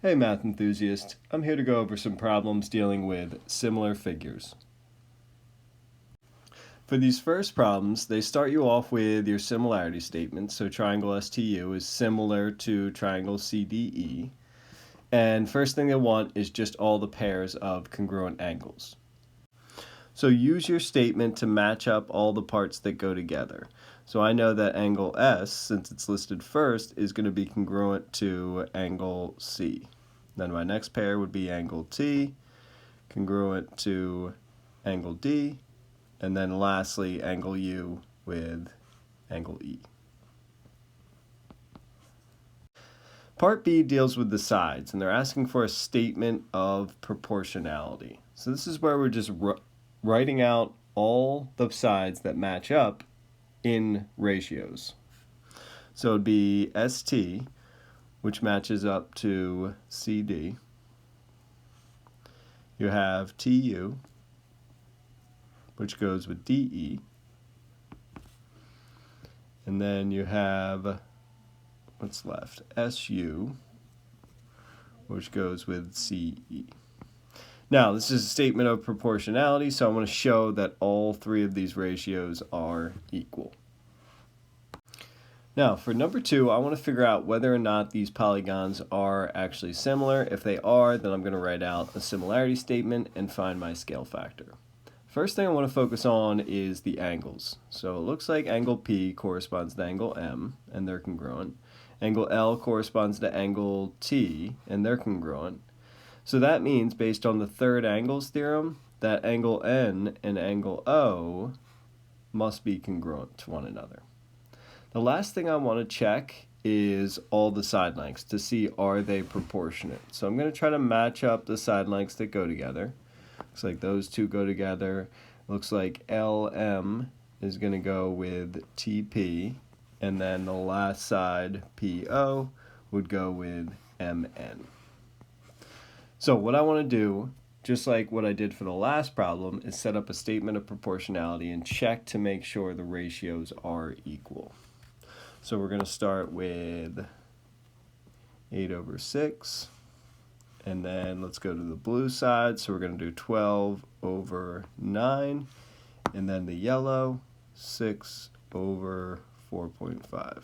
Hey math enthusiast, I'm here to go over some problems dealing with similar figures. For these first problems, they start you off with your similarity statement. So triangle STU is similar to triangle CDE. And first thing they want is just all the pairs of congruent angles. So use your statement to match up all the parts that go together. So I know that angle S, since it's listed first, is going to be congruent to angle C. Then my next pair would be angle T, congruent to angle D, and then lastly angle U with angle E. Part B deals with the sides, and they're asking for a statement of proportionality. So this is where we're just writing out all the sides that match up in ratios. So it'd be ST, which matches up to CD. You have TU, which goes with DE. And then you have, what's left? SU, which goes with CE. Now, this is a statement of proportionality, so I want to show that all three of these ratios are equal. Now, for number 2, I want to figure out whether or not these polygons are actually similar. If they are, then I'm going to write out a similarity statement and find my scale factor. First thing I want to focus on is the angles. So it looks like angle P corresponds to angle M, and they're congruent. Angle L corresponds to angle T, and they're congruent. So that means, based on the third angles theorem, that angle N and angle O must be congruent to one another. The last thing I want to check is all the side lengths to see are they proportionate. So I'm going to try to match up the side lengths that go together. Looks like those two go together. Looks like LM is going to go with TP, and then the last side, PO, would go with MN. So what I want to do, just like what I did for the last problem, is set up a statement of proportionality and check to make sure the ratios are equal. So we're going to start with 8 over 6. And then let's go to the blue side. So we're going to do 12 over 9. And then the yellow, 6 over 4.5.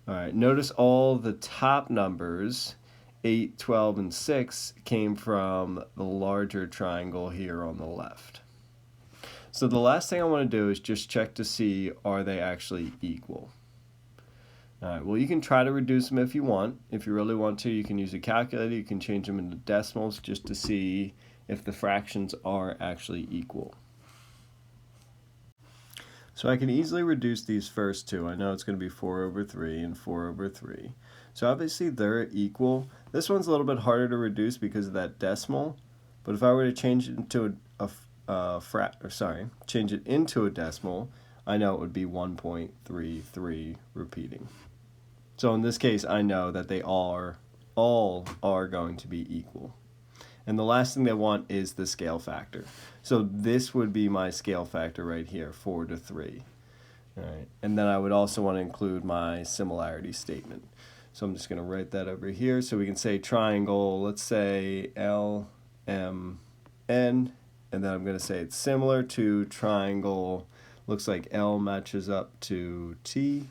All right, notice all the top numbers, 8, 12, and 6, came from the larger triangle here on the left. So the last thing I want to do is just check to see, are they actually equal? All right, well, you can try to reduce them if you want. If you really want to, you can use a calculator. You can change them into decimals just to see if the fractions are actually equal. So I can easily reduce these first two. I know it's going to be 4 over 3 and 4 over 3. So obviously they're equal. This one's a little bit harder to reduce because of that decimal. But if I were to change it into change it into a decimal, I know it would be 1.33 repeating. So in this case, I know that they all are going to be equal. And the last thing they want is the scale factor. So this would be my scale factor right here, 4 to 3. All right. And then I would also want to include my similarity statement. So I'm just going to write that over here. So we can say triangle, let's say LMN, and then I'm going to say it's similar to triangle, looks like L matches up to T.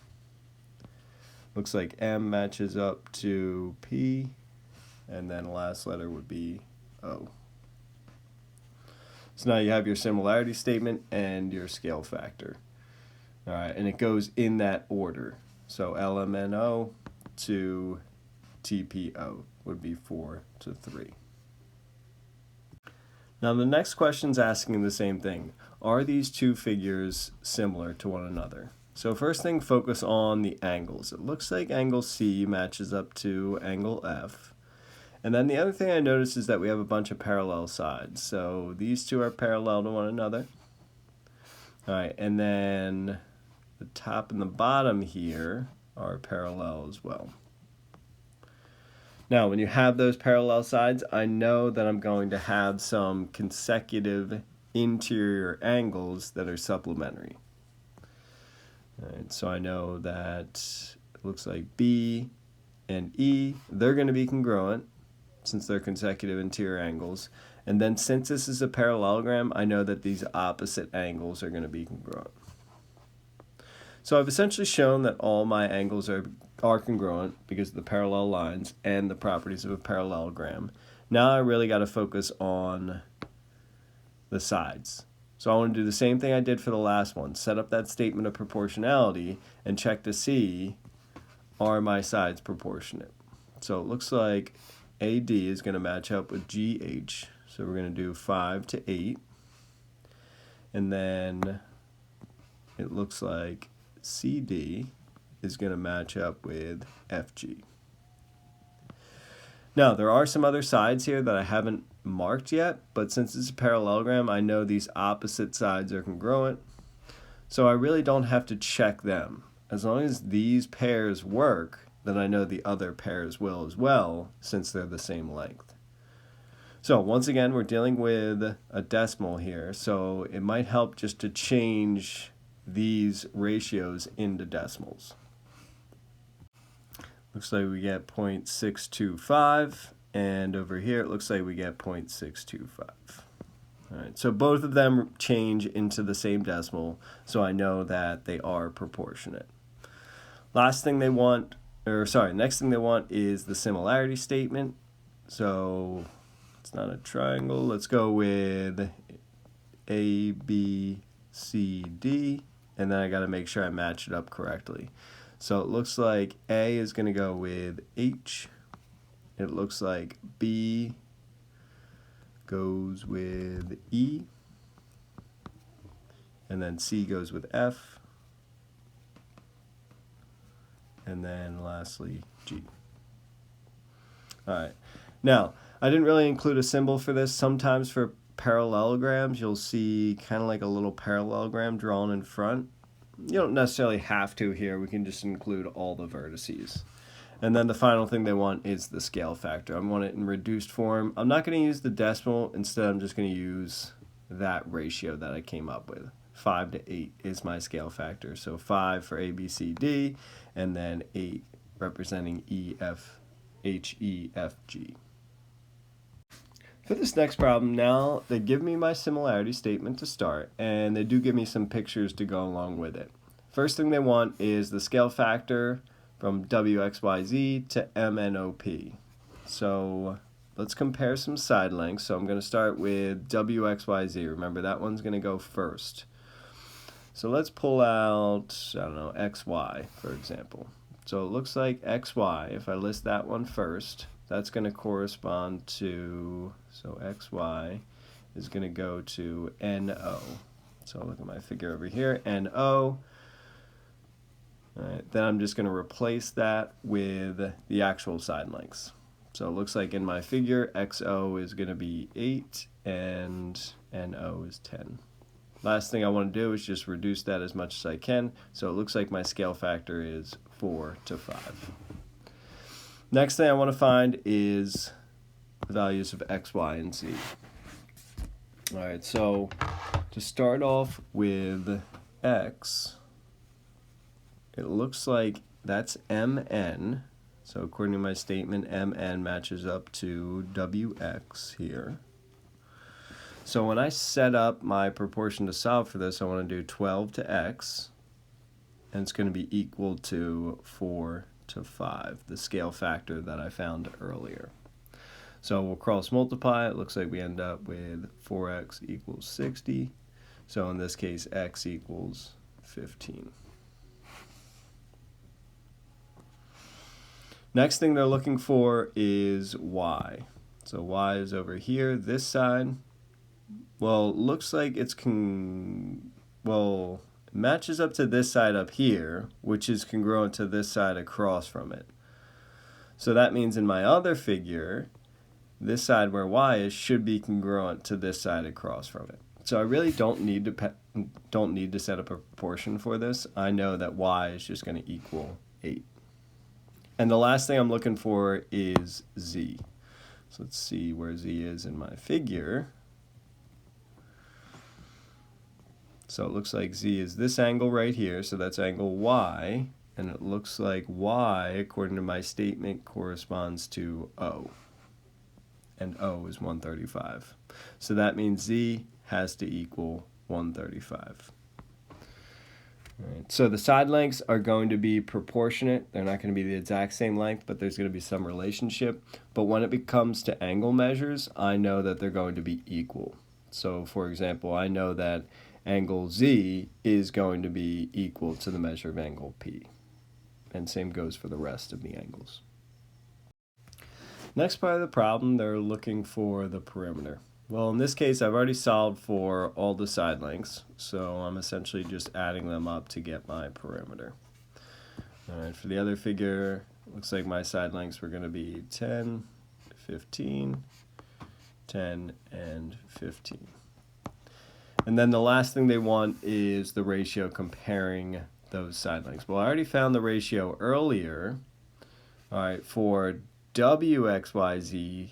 Looks like M matches up to P, and then the last letter would be O. So now you have your similarity statement and your scale factor. All right, and it goes in that order. So LMNO to TPO would be 4 to 3. Now the next question is asking the same thing. Are these two figures similar to one another? So first thing, focus on the angles. It looks like angle C matches up to angle F. And then the other thing I noticed is that we have a bunch of parallel sides. So these two are parallel to one another. All right, and then the top and the bottom here are parallel as well. Now, when you have those parallel sides, I know that I'm going to have some consecutive interior angles that are supplementary. All right, so I know that it looks like B and E, they're going to be congruent since they're consecutive interior angles. And then since this is a parallelogram, I know that these opposite angles are going to be congruent. So I've essentially shown that all my angles are congruent because of the parallel lines and the properties of a parallelogram. Now I really got to focus on the sides. So I want to do the same thing I did for the last one. Set up that statement of proportionality and check to see, are my sides proportionate? So it looks like AD is going to match up with GH. So we're going to do 5 to 8. And then it looks like CD is going to match up with FG. Now, there are some other sides here that I haven't marked yet, but since it's a parallelogram, I know these opposite sides are congruent, so I really don't have to check them. As long as these pairs work, then I know the other pairs will as well, since they're the same length. So once again, we're dealing with a decimal here, so it might help just to change these ratios into decimals. Looks like we get 0.625, and over here it looks like we get 0.625. All right, so both of them change into the same decimal, so I know that they are proportionate. Next thing they want is the similarity statement. So it's not a triangle. Let's go with A, B, C, D, and then I got to make sure I match it up correctly. So it looks like A is going to go with H. It looks like B goes with E. And then C goes with F. And then lastly, G. All right. Now, I didn't really include a symbol for this. Sometimes for parallelograms, you'll see kind of like a little parallelogram drawn in front. You don't necessarily have to here. We can just include all the vertices. And then the final thing they want is the scale factor. I want it in reduced form. I'm not going to use the decimal. Instead, I'm just going to use that ratio that I came up with. 5 to 8 is my scale factor. So 5 for A, B, C, D, and then 8 representing E, F, H, E, F, G. For this next problem, now they give me my similarity statement to start, and they do give me some pictures to go along with it. First thing they want is the scale factor from WXYZ to MNOP. So let's compare some side lengths. So I'm going to start with WXYZ. Remember, that one's going to go first. So let's pull out, I don't know, XY, for example. So it looks like XY, if I list that one first, that's going to correspond to, so XY is going to go to NO. So look at my figure over here, NO. All right, then I'm just going to replace that with the actual side lengths. So it looks like in my figure, XO is going to be 8 and NO is 10. Last thing I want to do is just reduce that as much as I can. So it looks like my scale factor is 4 to 5. Next thing I want to find is the values of X, Y, and Z. All right, so to start off with X, it looks like that's MN. So according to my statement, MN matches up to WX here. So when I set up my proportion to solve for this, I want to do 12 to X, and it's going to be equal to 4 to 5, the scale factor that I found earlier. So we'll cross multiply. It looks like we end up with 4x equals 60. So in this case, x equals 15. Next thing they're looking for is y. So y is over here, this side. Well, it looks like it's matches up to this side up here, which is congruent to this side across from it. So that means in my other figure, this side where y is should be congruent to this side across from it. So I really don't need to set up a proportion for this. I know that y is just going to equal 8. And the last thing I'm looking for is z. So let's see where z is in my figure. So it looks like z is this angle right here, so that's angle y, and it looks like y, according to my statement, corresponds to O, and O is 135. So that means z has to equal 135. Right. So the side lengths are going to be proportionate. They're not going to be the exact same length, but there's going to be some relationship. But when it comes to angle measures, I know that they're going to be equal. So for example, I know that angle Z is going to be equal to the measure of angle P. And same goes for the rest of the angles. Next part of the problem, they're looking for the perimeter. Well, in this case, I've already solved for all the side lengths, so I'm essentially just adding them up to get my perimeter. All right, for the other figure, it looks like my side lengths were going to be 10, 15, 10, and 15. And then the last thing they want is the ratio comparing those side lengths. Well, I already found the ratio earlier, all right, for WXYZ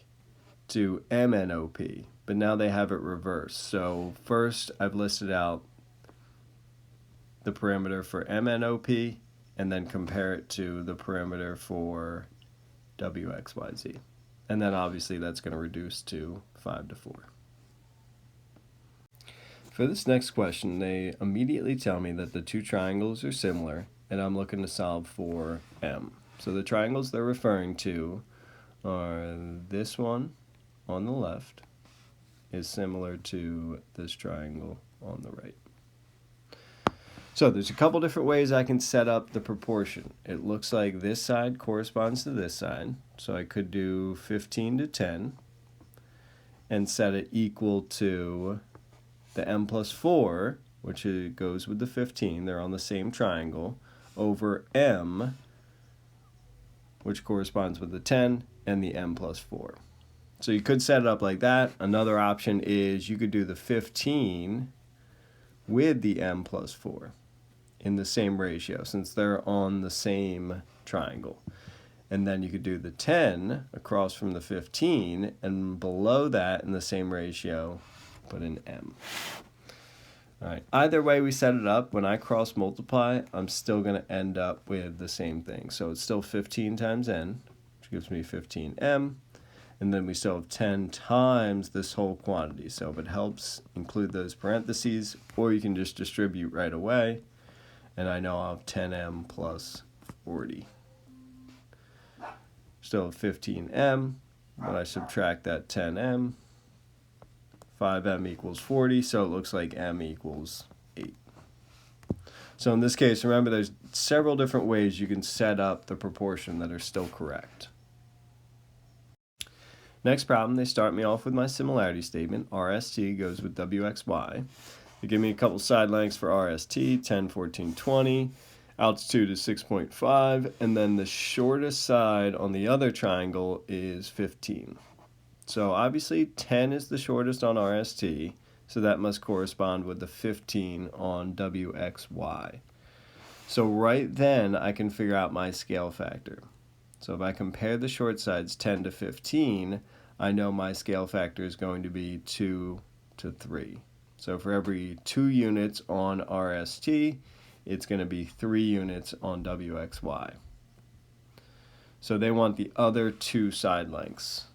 to MNOP. But now they have it reversed. So first I've listed out the perimeter for MNOP and then compare it to the perimeter for WXYZ. And then obviously that's going to reduce to 5 to 4. For this next question, they immediately tell me that the two triangles are similar and I'm looking to solve for M. So the triangles they're referring to are this one on the left is similar to this triangle on the right. So there's a couple different ways I can set up the proportion. It looks like this side corresponds to this side, so I could do 15 to 10 and set it equal to the m plus 4, which goes with the 15, they're on the same triangle, over m, which corresponds with the 10, and the m plus 4. So you could set it up like that. Another option is you could do the 15 with the m plus 4 in the same ratio since they're on the same triangle. And then you could do the 10 across from the 15 and below that in the same ratio put an m. All right. Either way we set it up, when I cross multiply, I'm still going to end up with the same thing. So it's still 15 times n, which gives me 15m. And then we still have 10 times this whole quantity. So if it helps, include those parentheses, or you can just distribute right away. And I know I'll have 10m plus 40. Still have 15m, but I subtract that 10m. 5m equals 40, so it looks like m equals 8. So in this case, remember there's several different ways you can set up the proportion that are still correct. Next problem, they start me off with my similarity statement. RST goes with WXY. They give me a couple side lengths for RST, 10, 14, 20. Altitude is 6.5, and then the shortest side on the other triangle is 15. So obviously 10 is the shortest on RST, so that must correspond with the 15 on WXY. So right then I can figure out my scale factor. So if I compare the short sides 10 to 15, I know my scale factor is going to be 2 to 3. So for every 2 units on RST, it's going to be 3 units on WXY. So they want the other 2 side lengths.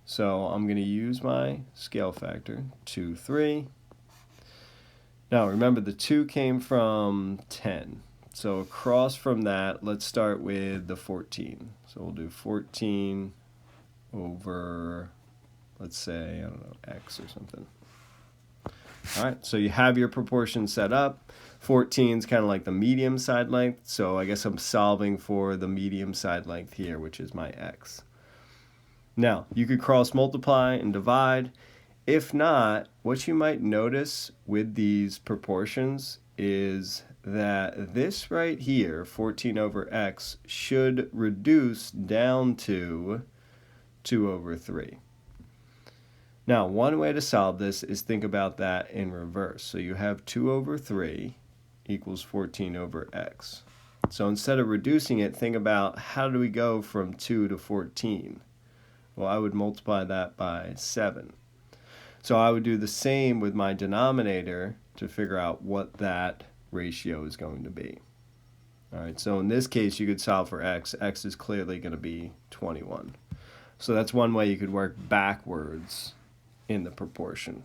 So I'm going to use my scale factor, 2, 3. Now remember the 2 came from 10. So across from that, let's start with the 14. So we'll do 14 over, let's say, I don't know, x or something. All right, so you have your proportion set up. 14 is kind of like the medium side length, so I guess I'm solving for the medium side length here, which is my x. Now, you could cross multiply and divide. If not, what you might notice with these proportions is that this right here, 14 over x, should reduce down to 2 over 3. Now, one way to solve this is think about that in reverse. So you have 2 over 3 equals 14 over x. So instead of reducing it, think about how do we go from 2 to 14? Well, I would multiply that by 7. So I would do the same with my denominator to figure out what that ratio is going to be. All right, so in this case, you could solve for x. X is clearly going to be 21. So that's one way you could work backwards in the proportion.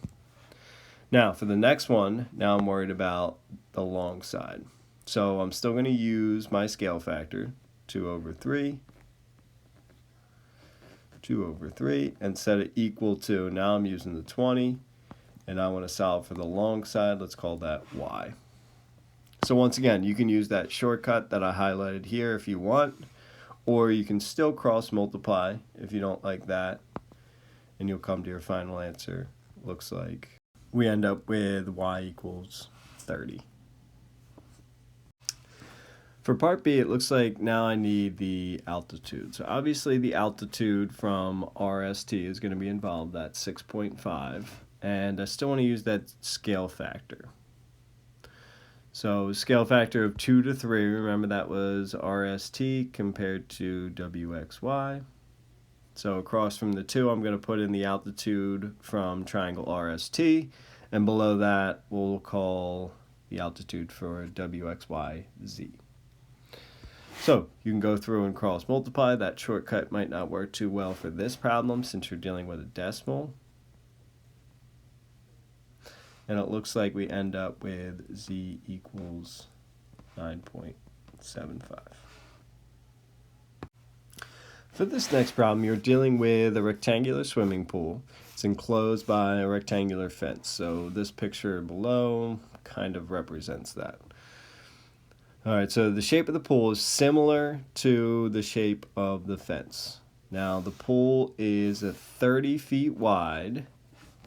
Now, for the next one, now I'm worried about the long side. So I'm still going to use my scale factor, 2 over 3, 2 over 3, and set it equal to, now I'm using the 20, and I want to solve for the long side. Let's call that y. So once again, you can use that shortcut that I highlighted here if you want, or you can still cross multiply if you don't like that, and you'll come to your final answer. Looks like we end up with y equals 30. For part B, it looks like now I need the altitude. So obviously the altitude from RST is going to be involved, that's 6.5, and I still want to use that scale factor. So scale factor of 2 to 3, remember that was RST compared to WXY. So across from the 2, I'm going to put in the altitude from triangle RST, and below that we'll call the altitude for WXYZ. So you can go through and cross multiply. That shortcut might not work too well for this problem since you're dealing with a decimal. And it looks like we end up with z equals 9.75. For this next problem, you're dealing with a rectangular swimming pool. It's enclosed by a rectangular fence. So this picture below kind of represents that. All right, so the shape of the pool is similar to the shape of the fence. Now the pool is 30 feet wide.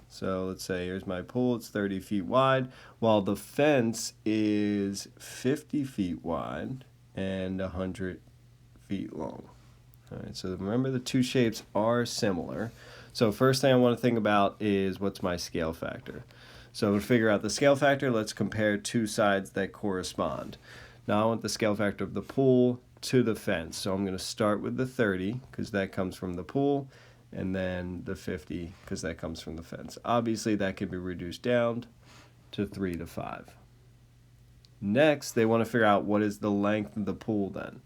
So let's say here's my pool, it's 30 feet wide, while the fence is 50 feet wide and 100 feet long. All right, so remember the two shapes are similar. So first thing I want to think about is what's my scale factor. So to figure out the scale factor, let's compare two sides that correspond. Now I want the scale factor of the pool to the fence. So I'm going to start with the 30 because that comes from the pool, and then the 50 because that comes from the fence. Obviously that can be reduced down to 3 to 5. Next, they want to figure out what is the length of the pool then.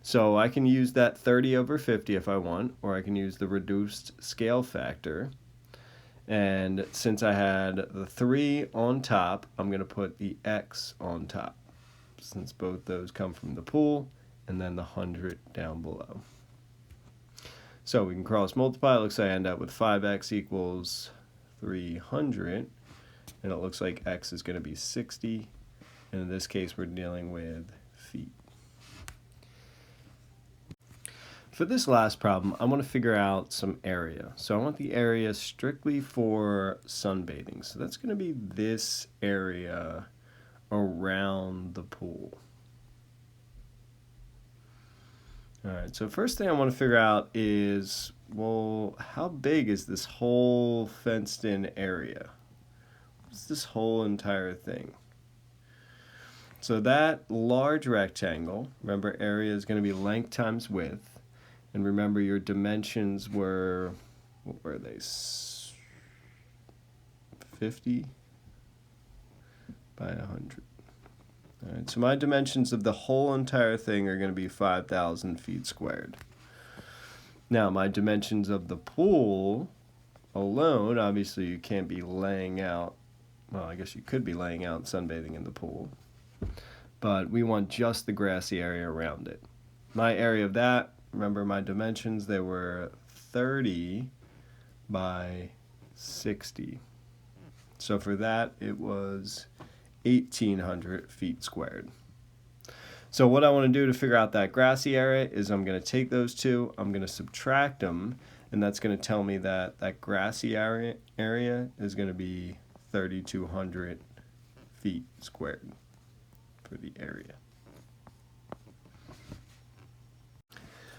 So I can use that 30 over 50 if I want, or I can use the reduced scale factor. And since I had the 3 on top, I'm going to put the x on top, since both those come from the pool, and then the 100 down below. So we can cross multiply. It looks like I end up with 5x equals 300, and it looks like x is going to be 60, and in this case we're dealing with feet. For this last problem, I want to figure out some area. So I want the area strictly for sunbathing. So that's going to be this area around the pool. All right, so first thing I want to figure out is, well, how big is this whole fenced-in area? What's this whole entire thing? So that large rectangle, remember area is going to be length times width. And remember your dimensions were, what were they, 50 by 100. All right, so my dimensions of the whole entire thing are going to be 5,000 feet squared. Now my dimensions of the pool alone, obviously you can't be laying out, well I guess you could be laying out sunbathing in the pool, but we want just the grassy area around it. My area of that, remember my dimensions, they were 30 by 60. So for that, it was 1,800 feet squared. So what I want to do to figure out that grassy area is I'm going to take those two, I'm going to subtract them, and that's going to tell me that that grassy area is going to be 3,200 feet squared for the area.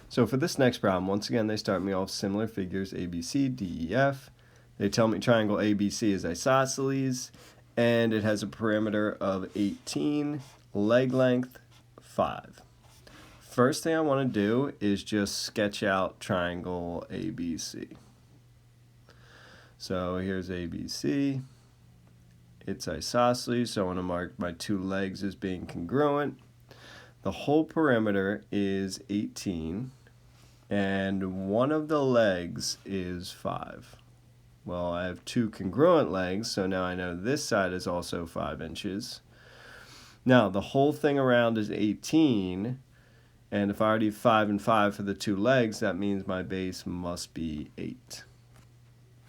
So for this next problem, once again, they start me off similar figures, ABC, DEF. They tell me triangle ABC is isosceles, and it has a perimeter of 18, leg length 5. First thing I want to do is just sketch out triangle ABC. So here's ABC. It's isosceles, so I want to mark my two legs as being congruent. the whole perimeter is 18, and one of the legs is 5. Well, I have 2 congruent legs, so now I know this side is also 5 inches. Now, the whole thing around is 18, and if I already have 5 and 5 for the 2 legs, that means my base must be 8.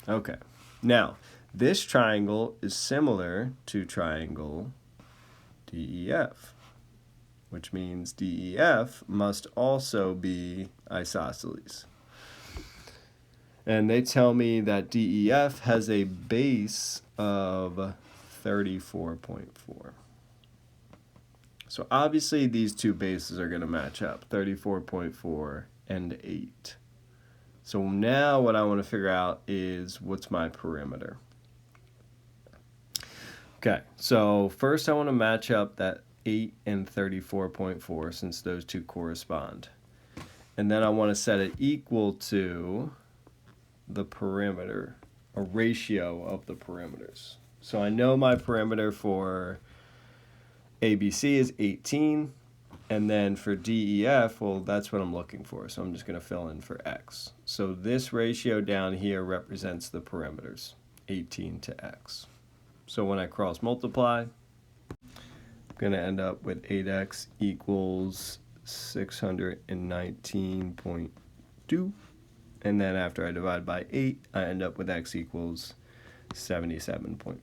Okay, now, this triangle is similar to triangle DEF, which means DEF must also be isosceles. And they tell me that DEF has a base of 34.4. So obviously these two bases are going to match up, 34.4 and 8. So now what I want to figure out is what's my perimeter. Okay, so first I want to match up that 8 and 34.4 since those two correspond. And then I want to set it equal to the perimeter, a ratio of the perimeters. So I know my perimeter for ABC is 18, and then for DEF, well, that's what I'm looking for, so I'm just going to fill in for X. So this ratio down here represents the perimeters, 18 to X. So when I cross multiply, I'm going to end up with 8X equals 619.2. And then after I divide by 8, I end up with X equals 77.4.